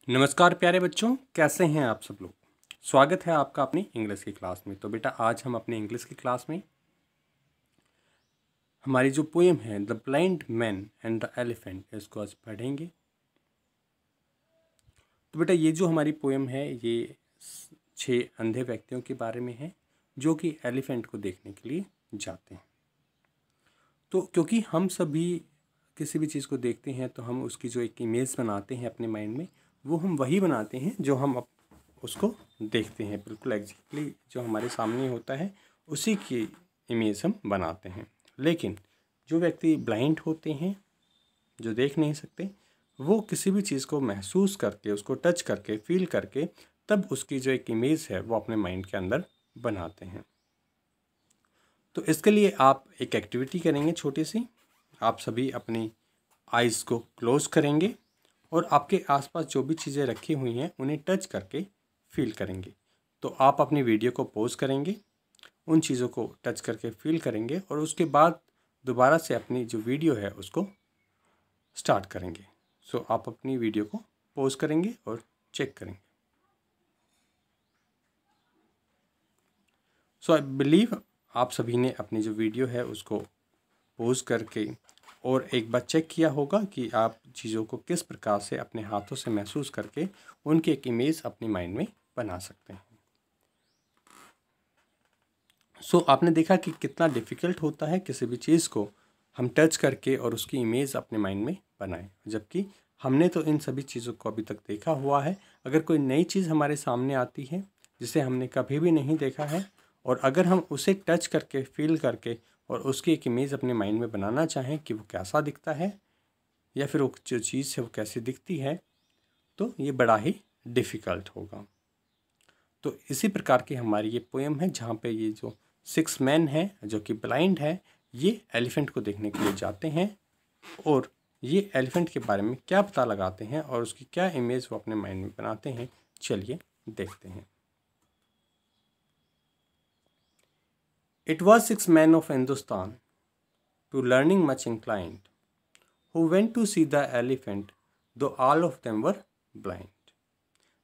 नमस्कार प्यारे बच्चों, कैसे हैं आप सब लोग। स्वागत है आपका अपनी इंग्लिश की क्लास में। तो बेटा आज हम अपने इंग्लिश की क्लास में हमारी जो पोएम है the blind man and the elephant इसको आज पढ़ेंगे। तो बेटा ये जो हमारी पोएम है ये 6 अंधे व्यक्तियों के बारे में है जो कि एलिफेंट को देखने के लिए जाते हैं। तो क्योंकि हम सभी किसी भी चीज़ को देखते हैं तो हम उसकी जो एक इमेज बनाते हैं अपने माइंड में, वो हम वही बनाते हैं जो हम उसको देखते हैं। बिल्कुल एग्जैक्टली जो हमारे सामने होता है उसी की इमेज हम बनाते हैं। लेकिन जो व्यक्ति ब्लाइंड होते हैं, जो देख नहीं सकते, वो किसी भी चीज़ को महसूस करके, उसको टच करके, फील करके तब उसकी जो एक इमेज है वो अपने माइंड के अंदर बनाते हैं। तो इसके लिए आप एक एक्टिविटी करेंगे छोटी सी। आप सभी अपनी आइज़ को क्लोज करेंगे और आपके आसपास जो भी चीज़ें रखी हुई हैं उन्हें टच करके फील करेंगे। तो आप अपनी वीडियो को पॉज करेंगे, उन चीज़ों को टच करके फील करेंगे और उसके बाद दोबारा से अपनी जो वीडियो है उसको स्टार्ट करेंगे। सो आप अपनी वीडियो को पॉज करेंगे और चेक करेंगे। सो आई बिलीव आप सभी ने अपनी जो वीडियो है उसको पॉज करके और एक बार चेक किया होगा कि आप चीज़ों को किस प्रकार से अपने हाथों से महसूस करके उनकी एक इमेज अपनी माइंड में बना सकते हैं। सो आपने देखा कि कितना डिफ़िकल्ट होता है किसी भी चीज़ को हम टच करके और उसकी इमेज अपने माइंड में बनाएं, जबकि हमने तो इन सभी चीज़ों को अभी तक देखा हुआ है। अगर कोई नई चीज़ हमारे सामने आती है जिसे हमने कभी भी नहीं देखा है और अगर हम उसे टच करके फील करके और उसकी एक इमेज अपने माइंड में बनाना चाहें कि वो कैसा दिखता है या फिर वो जो चीज़ है वो कैसी दिखती है, तो ये बड़ा ही डिफ़िकल्ट होगा। तो इसी प्रकार की हमारी ये पोएम है जहाँ पे ये जो 6 मैन हैं जो कि ब्लाइंड है, ये एलिफेंट को देखने के लिए जाते हैं और ये एलिफेंट के बारे में क्या पता लगाते हैं और उसकी क्या इमेज वो अपने माइंड में बनाते हैं। चलिए देखते हैं। It was 6 men of Hindustan, to learning much inclined, who went to see the elephant, though all of them were blind,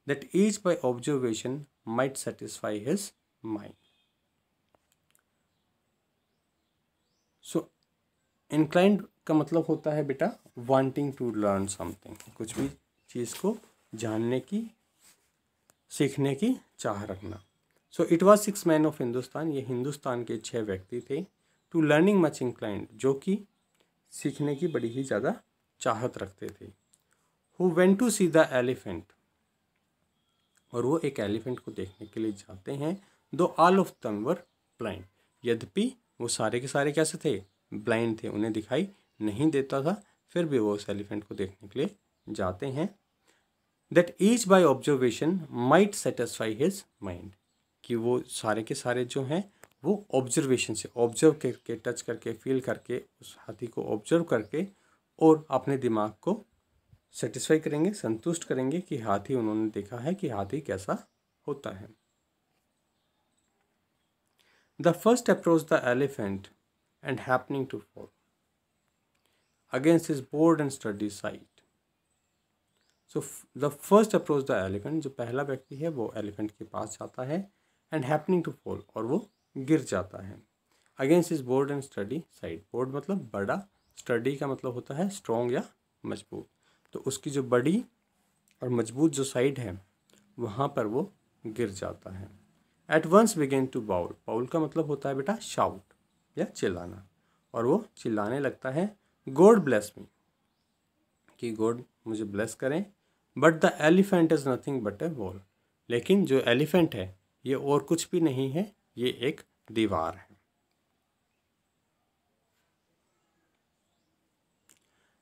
that each by observation might satisfy his mind. So inclined का मतलब होता है बेटा wanting to learn something, कुछ भी चीज़ को जानने की, सीखने की चाह रखना। So it was 6 men of Hindustan, ये हिंदुस्तान के 6 व्यक्ति थे। टू लर्निंग मच इंक्लाइंड, जो कि सीखने की बड़ी ही ज़्यादा चाहत रखते थे। Who went to see the elephant, और वो एक एलिफेंट को देखने के लिए जाते हैं। दो all of them were blind, यद्यपि वो सारे के सारे कैसे थे, ब्लाइंड थे, उन्हें दिखाई नहीं देता था, फिर भी वो उस एलिफेंट को देखने के लिए जाते हैं। That each by observation might satisfy his mind, कि वो सारे के सारे जो हैं वो ऑब्जर्वेशन से, ऑब्जर्व करके, टच करके, फील करके, उस हाथी को ऑब्जर्व करके और अपने दिमाग को सेटिस्फाई करेंगे, संतुष्ट करेंगे कि हाथी, उन्होंने देखा है कि हाथी कैसा होता है। The first approach the elephant and happening to fall against his board and study site. So the first approach the elephant, जो पहला व्यक्ति है वो एलिफेंट के पास जाता है, एंड हैपनिंग टू फॉल, और वो गिर जाता है। Against his board and study side, board मतलब बड़ा, स्टडी का मतलब होता है स्ट्रॉन्ग या मजबूत, तो उसकी जो बड़ी और मजबूत जो साइड है वहाँ पर वो गिर जाता है। At once began to bawl, bawl का मतलब होता है बेटा शाउट या चिल्लाना, और वो चिल्लाने लगता है गॉड ब्लेस मी, कि गॉड मुझे ब्लेस करें। But the elephant is nothing but A wall, लेकिन जो एलिफेंट है ये और कुछ भी नहीं है, ये एक दीवार है।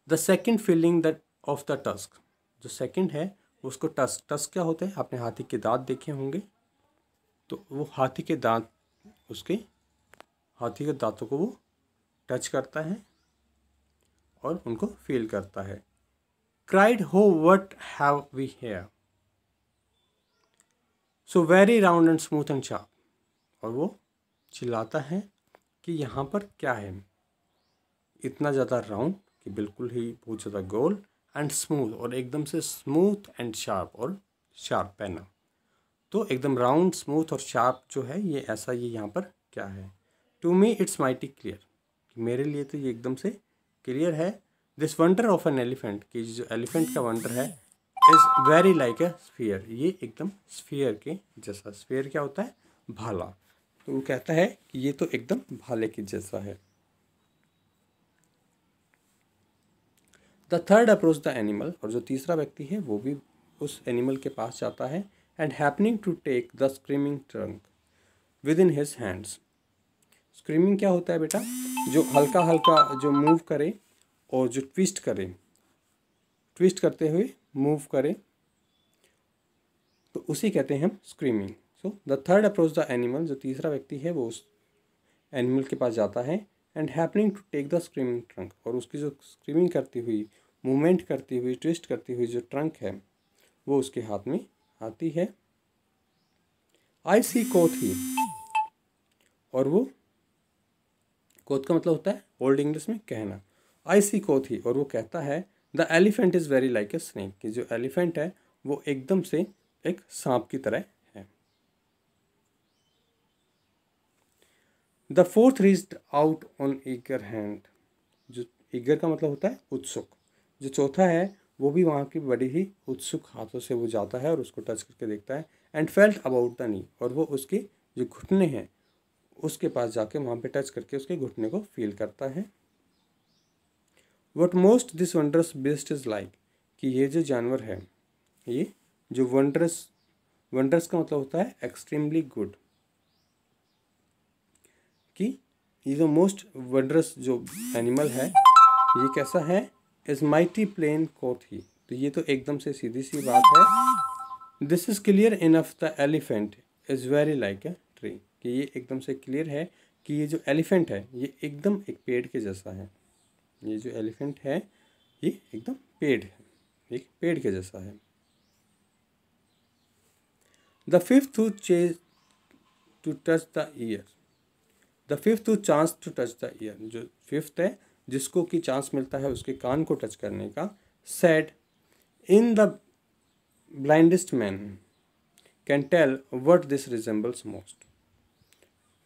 The second feeling the of the tusk, जो सेकेंड है उसको टस्क, टस्क क्या होता है, आपने हाथी के दांत देखे होंगे, तो वो हाथी के दांत, उसके हाथी के दांतों को वो टच करता है और उनको फील करता है। Cried ho what have we here, so very round and smooth and sharp, और वो चिल्लाता है कि यहाँ पर क्या है, इतना ज़्यादा राउंड कि बिल्कुल ही बहुत ज़्यादा गोल, एंड स्मूथ, और एकदम से स्मूथ एंड शार्प, और शार्प पेन। तो एकदम राउंड, स्मूथ और शार्प जो है ये ऐसा, ये यहाँ पर क्या है। To me it's mighty clear, मेरे लिए तो ये एकदम से क्लियर है। This wonder of an elephant, कि जो एलिफेंट का वंडर है, is very like a sphere, ये एकदम स्फीयर के जैसा। स्फीयर क्या होता है, भाला। तो वो कहता है कि ये तो एकदम भाले के जैसा है। The third approach the animal, और जो तीसरा व्यक्ति है वो भी उस एनिमल के पास जाता है। And happening to take the screaming trunk within his hands. Screaming क्या होता है बेटा, जो हल्का हल्का जो मूव करे और जो ट्विस्ट करे, ट्विस्ट करते हुए मूव करे, तो उसे कहते हैं हम screaming. So the third approach the animal, जो तीसरा व्यक्ति है वो उस एनिमल के पास जाता है। And happening to take the screaming trunk, और उसकी जो स्क्रीमिंग करती हुई, मूवमेंट करती हुई, ट्विस्ट करती हुई जो ट्रंक है वो उसके हाथ में आती है। आई सी कोथी, और वो कोथ का मतलब होता है ओल्ड इंग्लिश में कहना। आई सी कोथी, और वो कहता है the elephant is very like a snake, कि जो एलिफेंट है वो एकदम से एक सांप की तरह है। The fourth reached out on eager hand, जो ईगर का मतलब होता है उत्सुक, जो चौथा है वो भी वहाँ की बड़ी ही उत्सुक हाथों से वो जाता है और उसको टच करके देखता है। And felt about the knee, और वो उसके जो घुटने हैं उसके पास जाके वहाँ पे टच करके उसके घुटने को फील करता है। What most this wondrous best is like, कि ये जो जानवर है, ये जो वंडरस, वंडरस का मतलब होता है एक्सट्रीमली गुड, कि ये जो मोस्ट वंडरस जो एनिमल है ये कैसा है, इज माइटी प्लेन कोथी, तो ये तो एकदम से सीधी सी बात है। This is clear enough the elephant is very like a tree, कि ये एकदम से क्लियर है कि ये जो एलिफेंट है ये एकदम एक पेड़ के जैसा है। ये जो एलिफेंट है ये एकदम पेड़ है, एक पेड़ के जैसा है। The fifth to chase to touch the ear, the fifth to chance to touch the ear, जो फिफ्थ है जिसको कि चांस मिलता है उसके कान को टच करने का। Said in the blindest man can tell what this resembles most,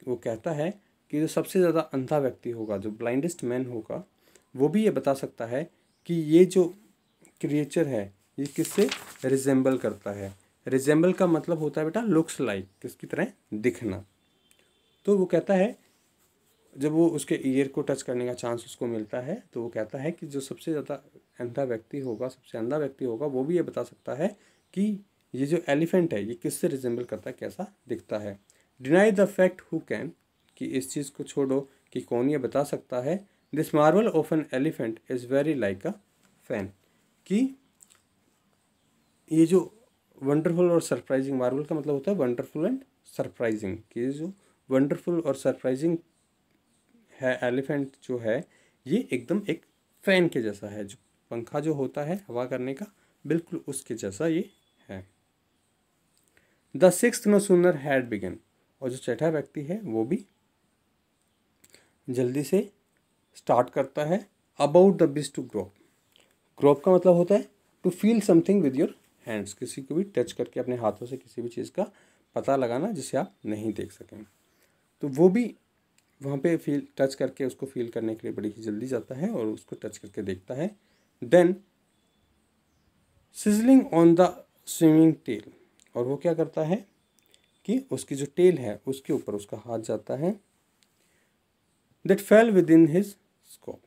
वो कहता है कि जो सबसे ज़्यादा अंधा व्यक्ति होगा, जो ब्लाइंडेस्ट मैन होगा, वो भी ये बता सकता है कि ये जो क्रिएचर है ये किससे रिजेंबल करता है। रिजेंबल का मतलब होता है बेटा लुक्स लाइक, किसकी तरह दिखना। तो वो कहता है जब वो उसके ईयर को टच करने का चांस उसको मिलता है तो वो कहता है कि जो सबसे ज़्यादा अंधा व्यक्ति होगा, सबसे अंधा व्यक्ति होगा, वो भी ये बता सकता है कि ये जो एलिफेंट है ये किससे रिजेंबल करता है, कैसा दिखता है। Deny the fact who can, कि इस चीज़ को छोड़ो कि कौन ये बता सकता है। This Marvel of an elephant is very like a fan, कि ये जो वंडरफुल और सरप्राइजिंग, मार्वल का मतलब होता है वंडरफुल एंड सरप्राइजिंग, कि ये जो वंडरफुल और सरप्राइजिंग है एलिफेंट जो है ये एकदम एक फैन के जैसा है, जो पंखा जो होता है हवा करने का, बिल्कुल उसके जैसा ये है। The sixth no sooner had begun, और जो छठा व्यक्ति है वो भी जल्दी से स्टार्ट करता है। About the beast to grope, grope का मतलब होता है to feel something with your hands, किसी को भी टच करके अपने हाथों से किसी भी चीज़ का पता लगाना जिसे आप नहीं देख सकें। तो वो भी वहाँ पे फील टच करके उसको फील करने के लिए बड़ी ही जल्दी जाता है और उसको टच करके देखता है। Then sizzling on the swimming tail, और वो क्या करता है कि उसकी जो टेल है उसके ऊपर उसका हाथ जाता है। That fell with in his scope,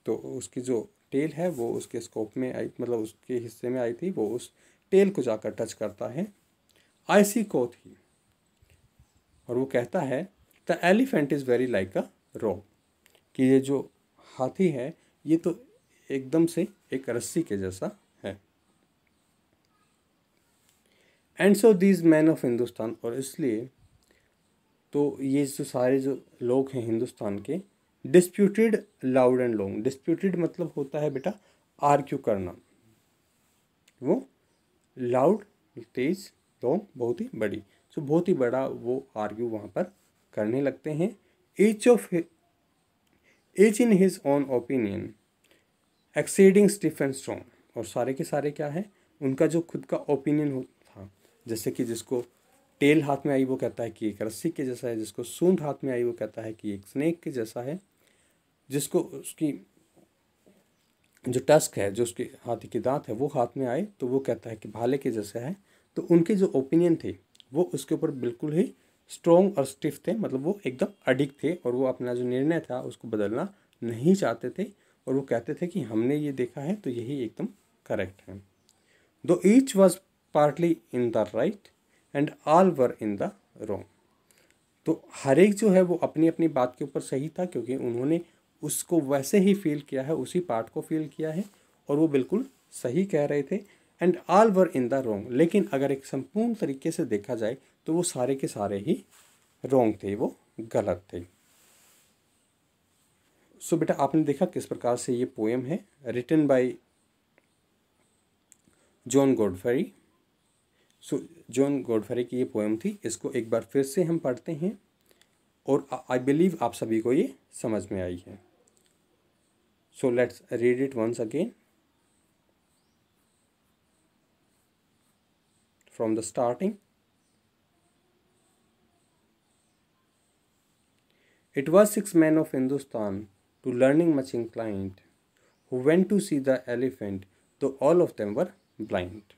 तो उसकी जो टेल है वो उसके स्कोप में आई, मतलब उसके हिस्से में आई थी, वो उस टेल को जाकर टच करता है। आई सी कोथी, और वो कहता है the elephant is very like a rope, कि ये जो हाथी है ये तो एकदम से एक रस्सी के जैसा है। And so these man of Hindustan, और इसलिए तो ये जो सारे जो लोग हैं हिंदुस्तान के, disputed loud and long, disputed मतलब होता है बेटा आर्ग्यू करना, वो लाउड तेज, लॉन्ग बहुत ही बड़ी, सो बहुत ही बड़ा वो आर्ग्यू वहाँ पर करने लगते हैं। Each in his own opinion exceeding stiff and strong, और सारे के सारे क्या है, उनका जो खुद का ओपिनियन था, जैसे कि जिसको टेल हाथ में आई वो कहता है कि एक रस्सी के जैसा है, जिसको सूंड हाथ में आई वो कहता है कि एक स्नेक के जैसा है, जिसको उसकी जो टस्क है, जो उसके हाथी के दांत है वो हाथ में आए तो वो कहता है कि भाले के जैसा है। तो उनके जो ओपिनियन थे वो उसके ऊपर बिल्कुल ही स्ट्रॉन्ग और स्टिफ थे, मतलब वो एकदम अडिग थे और वो अपना जो निर्णय था उसको बदलना नहीं चाहते थे, और वो कहते थे कि हमने ये देखा है तो यही एकदम करेक्ट है। दो each was partly in the right and all were in the wrong. तो हर एक जो है वो अपनी अपनी बात के ऊपर सही था, क्योंकि उन्होंने उसको वैसे ही फील किया है, उसी पार्ट को फील किया है, और वो बिल्कुल सही कह रहे थे। And all were in the wrong, लेकिन अगर एक संपूर्ण तरीके से देखा जाए तो वो सारे के सारे ही रॉन्ग थे, वो गलत थे। सो बेटा आपने देखा किस प्रकार से ये पोएम है, written by John Godfrey. So John Godfrey की ये पोएम थी, इसको एक बार फिर से हम पढ़ते हैं और आई बिलीव आप सभी को ये समझ में आई है। So let's read it once again from the starting. It was 6 men of Hindustan, to learning much inclined, who went to see the elephant, though all of them were blind.